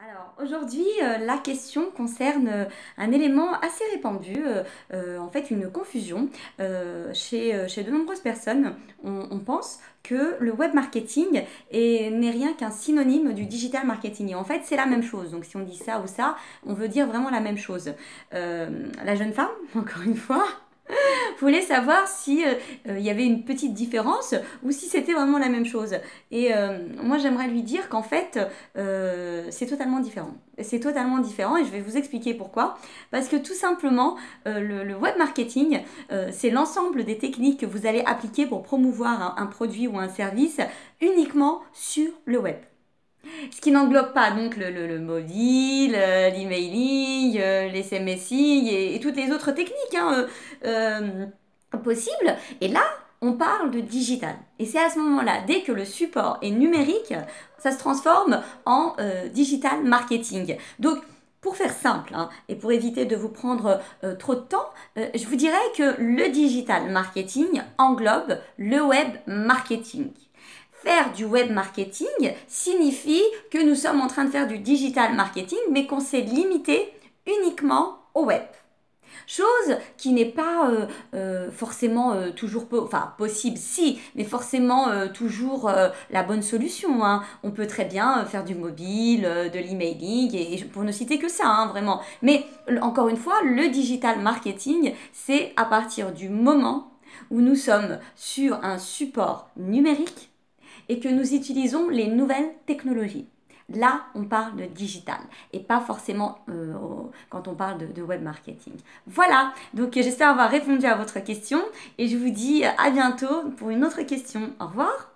Alors aujourd'hui, la question concerne un élément assez répandu, en fait une confusion chez de nombreuses personnes. On pense que le web marketing n'est rien qu'un synonyme du digital marketing. Et en fait, c'est la même chose. Donc si on dit ça ou ça, on veut dire vraiment la même chose. La jeune femme, encore une fois, voulait savoir si il y avait une petite différence ou si c'était vraiment la même chose. Et moi, j'aimerais lui dire qu'en fait, c'est totalement différent. C'est totalement différent et je vais vous expliquer pourquoi. Parce que tout simplement, le web marketing, c'est l'ensemble des techniques que vous allez appliquer pour promouvoir un produit ou un service uniquement sur le web. Ce qui n'englobe pas donc le mobile, l'emailing, les SMSing et toutes les autres techniques possibles. Et là, on parle de digital. Et c'est à ce moment-là, dès que le support est numérique, ça se transforme en digital marketing. Donc, pour faire simple et pour éviter de vous prendre trop de temps, je vous dirais que le digital marketing englobe le web marketing. Faire du web marketing signifie que nous sommes en train de faire du digital marketing, mais qu'on s'est limité uniquement au web. Chose qui n'est pas forcément toujours possible, si, mais forcément toujours la bonne solution. On peut très bien faire du mobile, de l'emailing, et pour ne citer que ça, vraiment. Mais encore une fois, le digital marketing, c'est à partir du moment où nous sommes sur un support numérique et que nous utilisons les nouvelles technologies. Là, on parle de digital et pas forcément quand on parle de web marketing. Voilà, donc j'espère avoir répondu à votre question et je vous dis à bientôt pour une autre question. Au revoir.